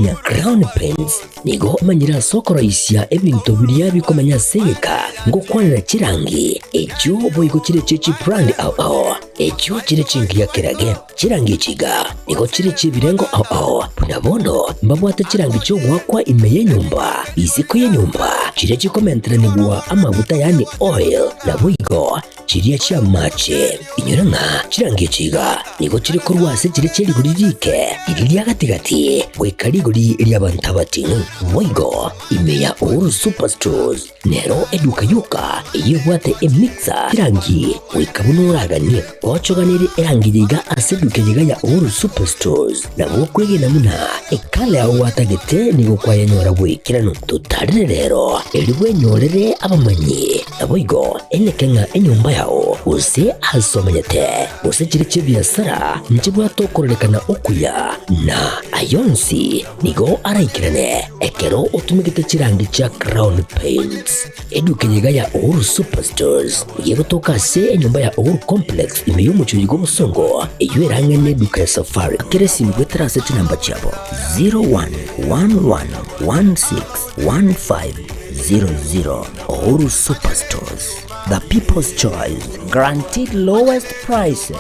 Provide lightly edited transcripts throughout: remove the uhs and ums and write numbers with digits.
Kenya Crown Paints nigo manyira sokoro isya ebintu biria bikomanya seka ngokwanira chirangi echo boigo chire chichi brand ao echo chire chingia kirage chirangi chiga nigo chire chibirengo ao punabono mbabwate chirangi cyo gwakwa imeye nyumba isiko ye nyumba chire chikomentera nigwa amavuta yani oil na boigo chiriya chia mache inyoranga chirangi chiga nigo chire kurwase chire chiri guririke iriya gatigati wekarigori lyabantabati boigo imeya uru superstores nero eduka yuka yibwate emixa chirangi wekabunuragani ochoganire erangi yiga aseduke yiga ya uru superstores na bokwege namuna ekale awatagete nigo kwayanyora bwikirano tutarire rero elibwe nyorere abamanyi aboigo enekenga enyumba yao use asomanyete use chire chibiasara nchibwa tokorekana okuya na ayonsi nigo araikirane ekero utumikite chirangi cha Crown Paints eduke yiga ya uru superstores yego tokase enyumba ya uru complex imeyumucho yigo musongo eywerangene duka ya safari keresi mbwetrase tinamba chabo 0111161500 Uru Superstores, the people's choice, guaranteed lowest prices.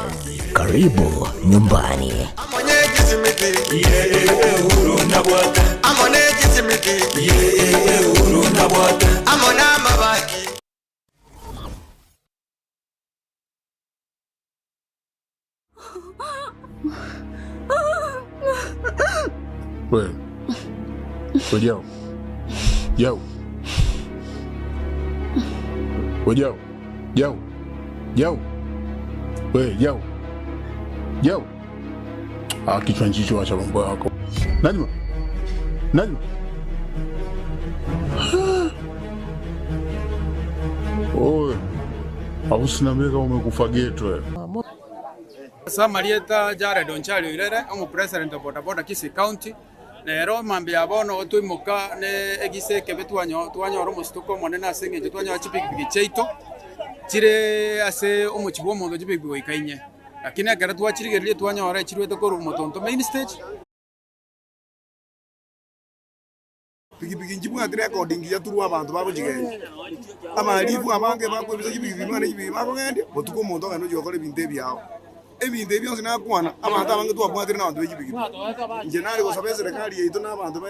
Karibu nyumbani. Wait, yo. Well, yo. Kichwa njicho acha mambo yako. Najma. Oe. Abusina mega umekufa geto. Sasa Marieta Jare Donchali Irere, omu president of Boda Kisii County. Nero mambi abono otuimuka ne egise kebetwanyo oromo stuko monena asenge jetwanyo achipiki cheito chire ase omuchibo mondo jipiki boikainye lakini agara twachirigerie twanyo ora chirwete ko rumotonto main stage piki njibwa recording ya turu abantu babo jigenge amalivu abange bakwebisa jipiki mwana jipiki bako ngende botuko mondo ngano jokore binte byao ebinde byose nakwana abantu abange twabwatire n'abantu b'igipiki nje nari gusaba serikali yeito n'abantu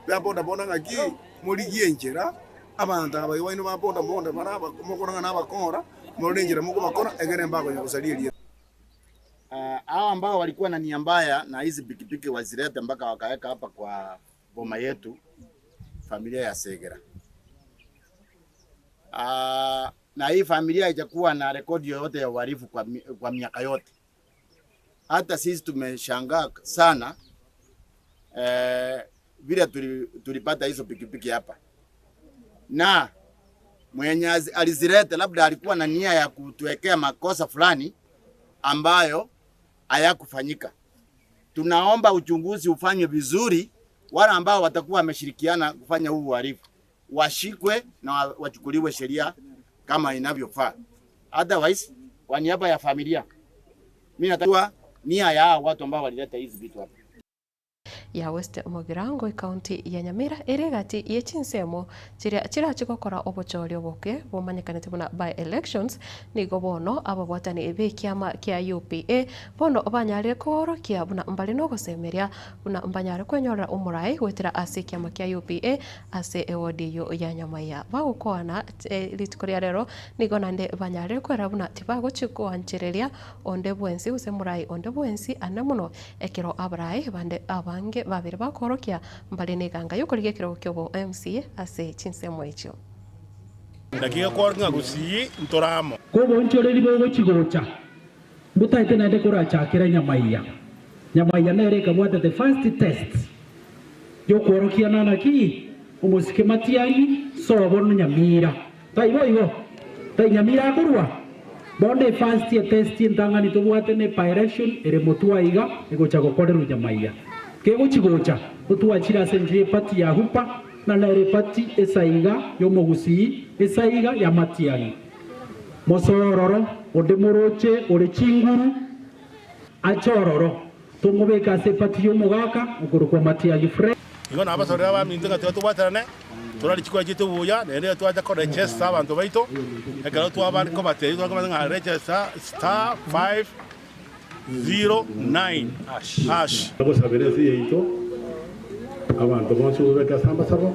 baboda bona ngaki muri gienjera abantu abayoino baboda baraba mukora n'abakora murengera muko bakora egere mbako nyakusalia hao ambao walikuwa na nia mbaya na hizi pikipiki wazilete mpaka wakaweka hapa kwa boma yetu familia ya Segera. Na hii familia haijakuwa na rekodi yoyote ya uhalifu kwa miaka yote. Hata sisi tumeshangaa sana vile tulipata hizo pikipiki hapa. Na mwenye alizileta labda alikuwa na nia ya kutuwekea makosa fulani ambayo hayakufanyika. Tunaomba uchunguzi ufanywe vizuri, wale ambao watakuwa wameshirikiana kufanya huu uhalifu washikwe na wachukuliwe sheria kama inavyofaa. Otherwise, kwa niaba ya familia, mimi nataka nia ya watu ambao walileta hizi vitu hapa. Ya West Mogirango county ya Nyamira erigati ye Chinsemo chira chikokora obochorio boke bomanyekanete buna by elections nigo bono ababwatani ebe kiama kia UPA bono obanyare koro kia buna mbali no gosemeria buna mbanyare kwenyorera umurai wetira ase kiama kia UPA ase ewodiyo ya Nyamaya bagukwana litikoria rero nigo nande banyare kwera buna tibago chikwanchereria onde bwensi usemurai onde bwensi anamuno ekero abrai bande abange babiri bakorokia mbali neganga yokorige kiro kyobo MC ase Chinsemo echo ndakiga kwarnga gusi ntoramo ko bonchoreri bogo chigocha mutaite nande korachakira Nyamaya nereka bwate the first test yo korokia nanaki umusike matiani sobo Nyamira taibo tai Nyamira kurwa bonde first test ntangani tobwate ne direction ere motua iga egocha gokoreru Nyamaya kego chigocha utuachira senje pati ya hupa na nere pati esaiga yomogusi esaiga ya matiani mosororo ode moroche ore chinguru achororo tumubeka sepati y'umugaka ukurukwa Matia Gifre igo nabasore abaminze gatyo tubatarane turari kikwa gito buya nere twaje ko register abantu baito ekalo twabari ko bateri twakamaze nka register *509 hash abo sabirezi yeito abantu bonse ubeka samba sabo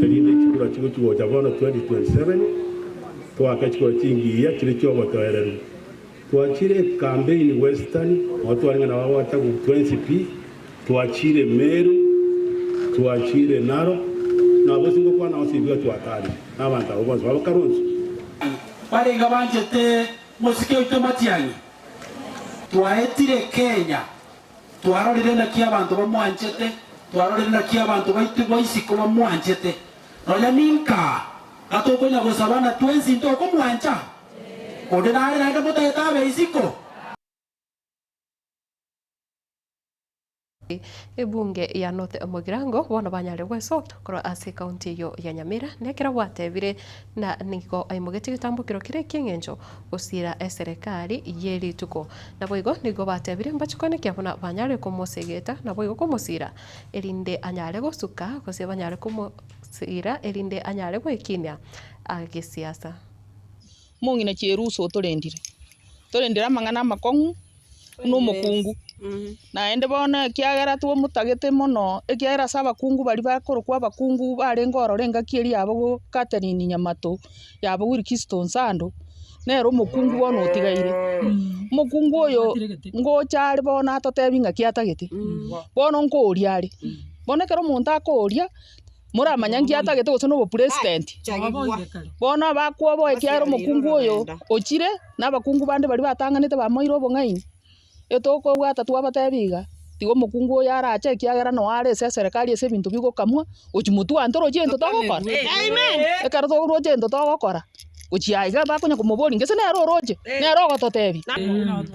elinde kikura kiko kiwo chabona 2027 twakachiko kingiya kire cyo batoereru twachire campaign western watu walinga na wao wataku 20p twachire Meru twachire Naro na bosingo kwa na osibyo twakali n'abantu abo bose babakarunzi barenga banjete musike utomatiani twaetire Kenya twarorire na kia abantu bamwanjete twarorire na kia abantu baitu boisiko bamwanjete nonya ninka atokonya gusabana 20 ntoko mwanja ordinary naenda muteta beisiko ebunge ya North Mugirango bono banyare gweso koro ase county yo ya Nyamira nekera watebire na niko aimugeti gitambukiro kire kingenjo gusira serikali yeri tuko na boigo nigo batebire mbachikone kyabona banyare kumosegeta na boigo kumusira erinde anyare gosuka gose banyare kumusira erinde anyare gwekinya agisiasa mungina kieruso torendira amang'ana amakongu n'umukungu na ende bona kiagera tuo mutagete mono ekiagera saba kungu bali bakoro kwa bakungu bare ngoro renga kieri abo Catherine Nyamato yabo wiri Kiston Sando nero mukungu wono otigaire mukungu oyo ngo cyari bona atotebinga kiatagete bono ngoria ari bona kero muntu akoria muramanya ngiatagete gose no president bona bakwo bo ekiagera mukungu oyo okire n'abakungu bande bali batanganite bamoiro bong'aini etoko bwata twabatebiga tigo mukungu yarache kiagera no are serikali ese bintu bigokamwa uchimutu antoro jento togokora amen ekaro togoro jento togokora uchiaiga bakonya kumubori ngese nero roje nero gototebi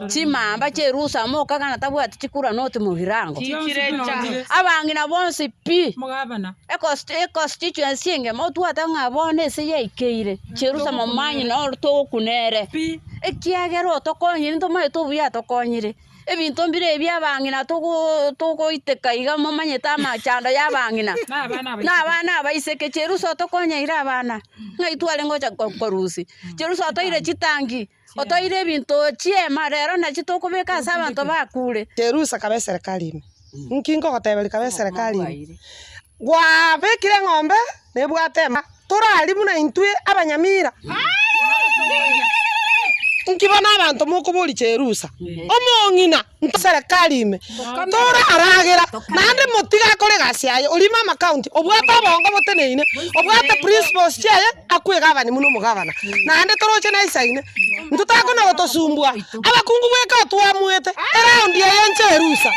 chimamba cherusa moka kana tabwati chikura noti mugirango abangina bonse pi mugabana constituency nge motu atanga bone se yeikeire cherusa mamanyi no to kunere ekiagero tokonyi ndo mai to buya tokonyire ebintu mbire byabangina tugo iteka iga mamanyeta amachando yabangina n'abana baiseke cherusa tokonya ira abana ngaitwale ngoja korusi cherusatoire chitangi otoire ebintu chiema rero na chitokubeka abantu bakure cherusa kabe serikali nkingo gotebeli kabe serikali gwa bekire ng'ombe nebwatema turali muna intwe abanyamira nkibona abantu mukubuli cherusa omongina serikali ime tora aragera nande mutiga kore gasyaye ulima county obwata bongo boteneine obwata principals chaye akwega abani muno mugabana nande toroche na isaine ntutako na gotosumbwa abakungu bweka twamwete around ya cherusa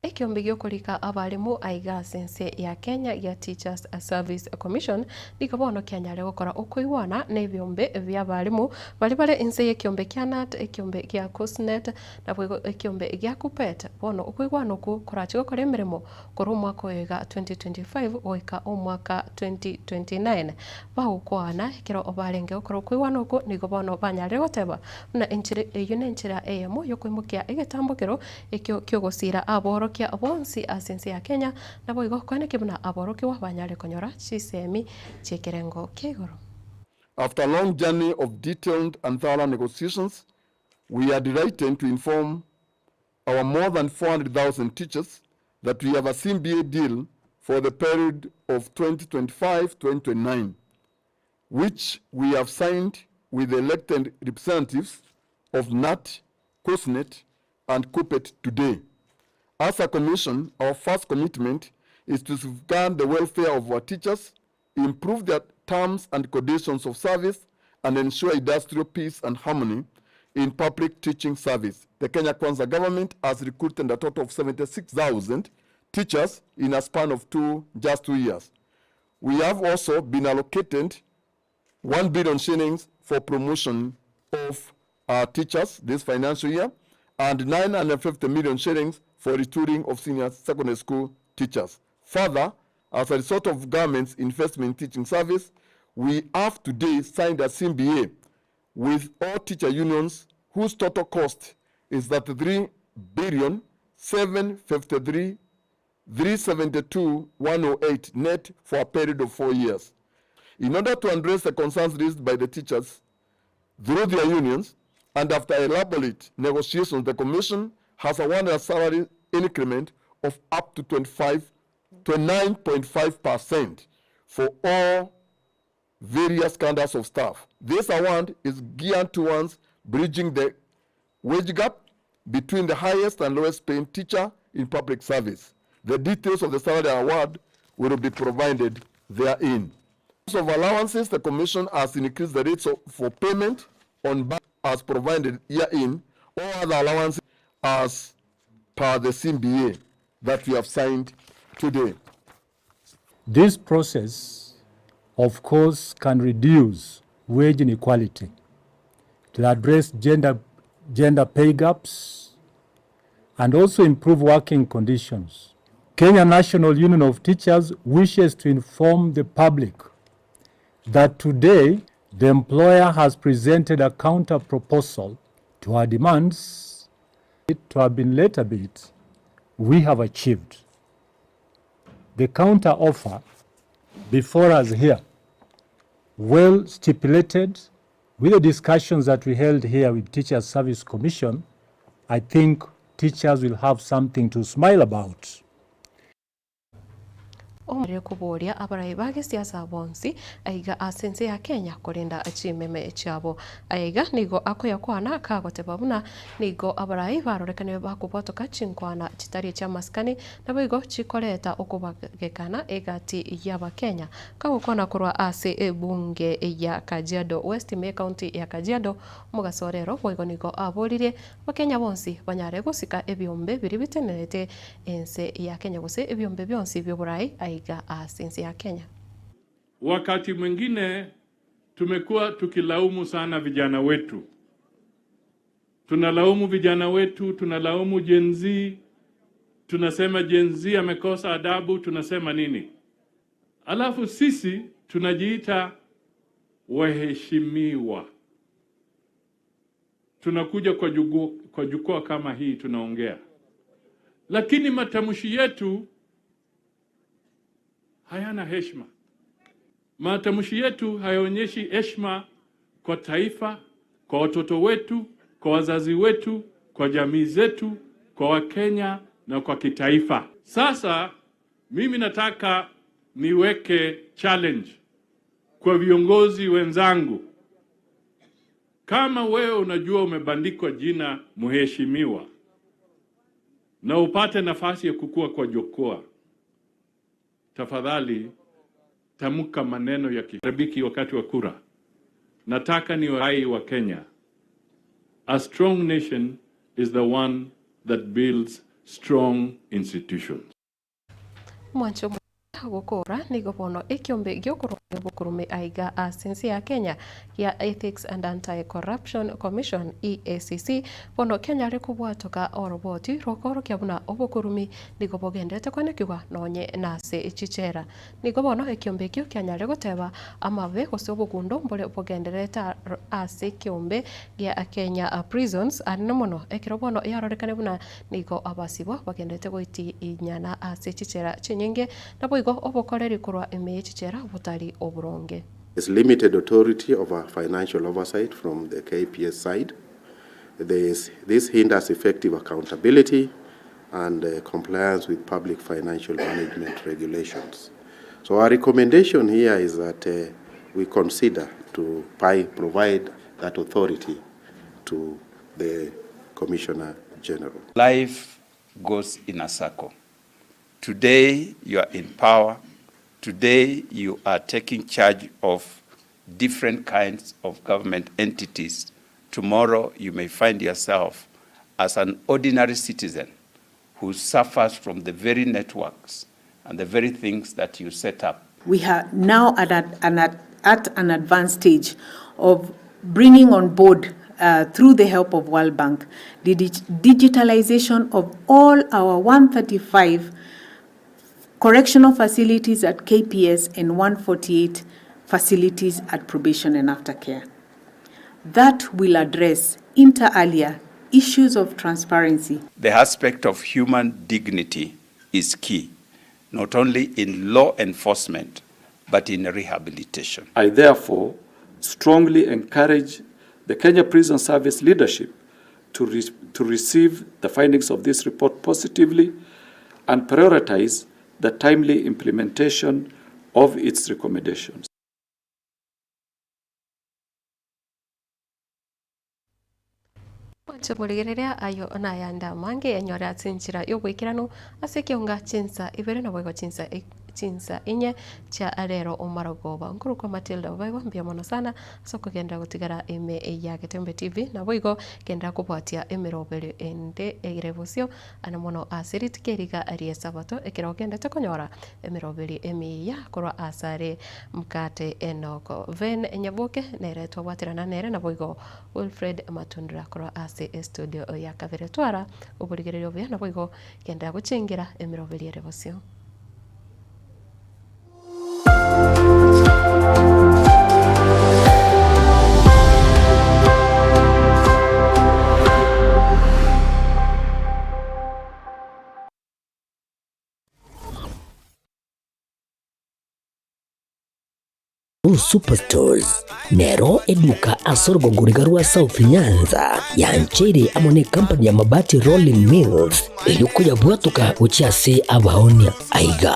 Ekiombe gyokurika abarimu aiga sense ya Kenya ya Teachers Service Commission nikobono kyanyare gukora okuiwana nebyombe by'abarimu bali bare inse yekiombe kya NAT ekiombe kya COSNET na bwo ekiombe kya KUPPET bono okuiwana oku korachi gukora emirimo kuri umwaka wega 2025 oika umwaka 2029 bahukwana kiro obarenge gukora okuiwana oku nikobono banyare goteba na enchire yunenchira emo yokwimukia egetambukiro ekyo kyogosira aboro kia bonsi asense ya Kenya na boigo kwane kibuna aboroki wa banyale konyora chisemi chekerengo kegoro. After a long journey of detailed and thorough negotiations, we are delighted to inform our more than 400,000 teachers that we have a CBA deal for the period of 2025-2029, which we have signed with the elected representatives of NAT, COSNET, and KUPPET today. As a commission, our first commitment is to safeguard the welfare of our teachers, improve their terms and conditions of service, and ensure industrial peace and harmony in public teaching service. The Kenya Kwanza government has recruited a total of 76,000 teachers in a span of just 2 years. We have also been allocated 1 billion shillings for promotion of our teachers this financial year and 950 million shillings for retooling of senior secondary school teachers. Further, as a result of government's investment in teaching service, we have today signed a CBA with all teacher unions whose total cost is 33,753,372,108 net for a period of 4 years. In order to address the concerns raised by the teachers through their unions, and after elaborate negotiations, the Commission has awarded a salary increment of up to 29.5% for all various cadres of staff. This award is geared towards bridging the wage gap between the highest and lowest paying teacher in public service. The details of the salary award will be provided therein. In terms of allowances, the Commission has increased the rates for payment on as provided herein, or other allowances as per the CBA that we have signed today. This process, of course, can reduce wage inequality. It will address gender pay gaps and also improve working conditions. Kenya National Union of Teachers wishes to inform the public that today the employer has presented a counter proposal to our demands. To have been later bit, we have achieved. The counter offer before us here, well stipulated with the discussions that we held here with Teachers Service Commission, I think teachers will have something to smile about. Omre kuboria abarai bage siasa bonsi aiga asense ya Kenya kurinda achimeme chabo aiga nigo akoya kwana kagote babuna nigo abarai barorekane bakubotoka chinkwana chitari cha maskani nabigo chikoreta okubagekana egati yaba Kenya kagukona kurwa ase bunge ya Kajiado West County ya Kajiado mugasorero boigo nigo aborire bakenya bonsi banyare gusika ebyombe biri bitenerete ense ya Kenya guse ebyombe byonsi byoburai asensi ya Kenya. Wakati mwingine tumekuwa tukilaumu sana vijana wetu. Tunalaumu vijana wetu, tunalaumu Gen Z, tunasema Gen Z amekosa adabu, tunasema nini? Alafu sisi tunajiita waheshimiwa. Tunakuja kwa jukwaa kama hii tunaongea. Lakini matamshi yetu hayana heshima. Matamshi yetu hayaonyeshi heshima kwa taifa, kwa watoto wetu, kwa wazazi wetu, kwa jamii zetu, kwa Wakenya na kwa kitaifa. Sasa mimi nataka niweke challenge kwa viongozi wenzangu. Kama wewe unajua umebandikwa jina mheshimiwa na upate nafasi ya kukua kwa jukwaa, tafadhali tamka maneno ya kiharibiki wakati wa kura. Nataka ni rai wa Kenya. A strong nation is the one that builds strong institutions. Mwancho gukora nigo bono ekiombe gyokorwa bukurume aiga asensi ya Kenya ya Ethics and Anti-Corruption Commission EACC bono Kenya rekubwatoka oroboti rokoro kyabuna obukurumi nigo bogendete kwanekwa nonye nase echichera nigo bono ekiombe kyo Kenya regoteba amave gose obugundo mbole bogendereta ase kiombe ya Kenya prisons anino mono ekiro bono yarorekane buna nigo abasibo bagendete goiti inyana ase echichera chinyinge nabo There's limited authority over financial oversight from the KPS side. This hinders effective accountability and compliance with public financial management regulations. So our recommendation here is that we consider to provide that authority to the Commissioner General. Life goes in a circle. Today you are in power. Today you are taking charge of different kinds of government entities. Tomorrow you may find yourself as an ordinary citizen who suffers from the very networks and the very things that you set up. We are now at an advanced stage of bringing on board through the help of World Bank the digitalization of all our 135 correctional facilities at KPS and 148 facilities at probation and aftercare. that will address, inter alia, issues of transparency. The aspect of human dignity is key, not only in law enforcement, but in rehabilitation. I therefore strongly encourage the Kenya Prison Service leadership to receive the findings of this report positively and prioritize the timely implementation of its recommendations. Choboligereria ayo na yanda mange enyora Chinsa yo gwikirano ase Ekeonga Chinsa ibere na Obaigwa Chinsa inye cha arero omaragoba nkuru kwa Matildah Obaigwa mbia mono sana soko kenda gutigara ime ya Getembe TV na boigo kenda kubwatia emirobere ende egrevocio ana mono asirit keriga arie sabato ekero kenda tekonyora emirobere emi ya korwa asare mkate enoko ven enyaboke nere twabatirana nere na boigo Wilfred Matundra korwa ase studio ya kavere twara uburigererio bya na boigo kenda guchingira emirobere revocio. Superstores nero eduka asorgo ngurigarua South Nyanza yanchere amone company ya mabati Rolling Mills eyuko yabwatuka uchiase abaonia aiga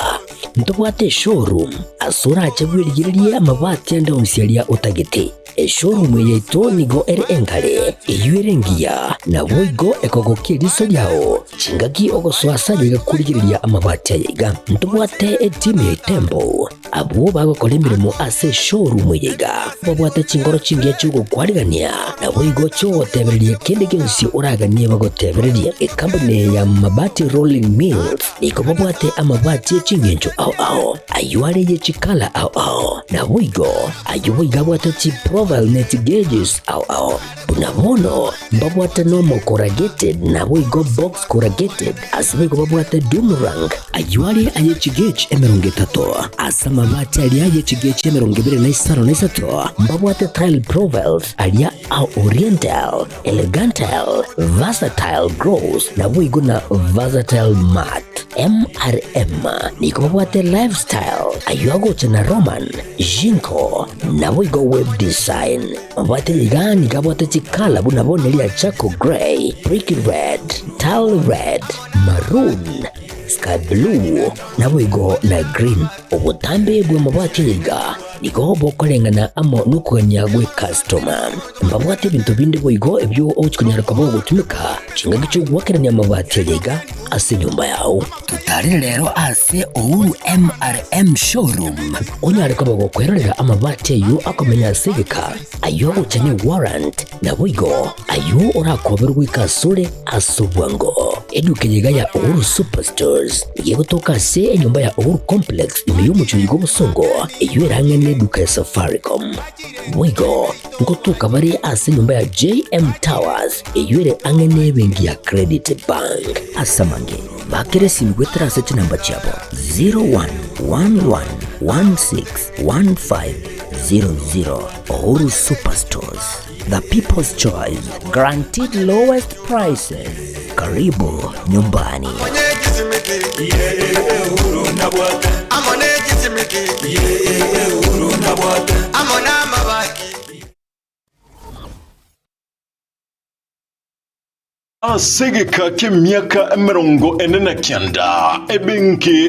ntobwate showroom asura achabwirigirie amabati enda onsialia utagete showroom yeito nigo engale eyuerengia na boigo ekogokiriso yao chingaki ogoswasa yiga kurigiriria amabati yiga ntobwate team Tembo abo bagokora imirimo ase showroom yiga babwate chingoro chingia chugo kwarigania na boigo cyo tebererie kende gensi uraganie bagotebererie company ya mabati Rolling Mills niko babwate amabati chingenjo ao ayuare ye chikala ao na boigo ayuiga bwate chi profile net gauges ao bunamono babwate normal corrugated na boigo box corrugated asibe babwate Dumarang ayuare aye chigage emerongetato asama mabati alia ye chigage emerongibere na isaro na isato babwate tile profiles alia au oriental elegantal versatile gross na boigo na versatile mat MRM niko babwate lifestyle ayuago chana Roman Jinko na boigo web design babwate ligani kabwate chikala bunabone lia chako gray brick red tile red maroon sky blue na boigo na green obutambe bwe mabwate liga niko bokolengana amo nukuganya gwe customer mbabwate bintu bindi boigo ebyo okunyara kabo gutumika chinga gicho gwakiranya amabati liga ase nyumba yao tutari rero ase ouru MRM showroom onyare kabo gukwerera amabati yu akomenya sigika ayo uchanye warrant na boigo ayo urakoberwa ikasure asubwango eduke yiga ya ouru superstores yegotoka se enyumba ya ouru complex imiyumucho yigo busongo iyo irangene eduka ya Safaricom boigo ngotuka bari ase nyumba ya JM Towers iyo angene bengi ya Credit Bank asamange bakere simgwetera sete namba chabo 0111161500 Ouru Superstores, the people's choice, guaranteed lowest prices. Karibu nyumbani. Asegeka k'emyaka 49 ebenki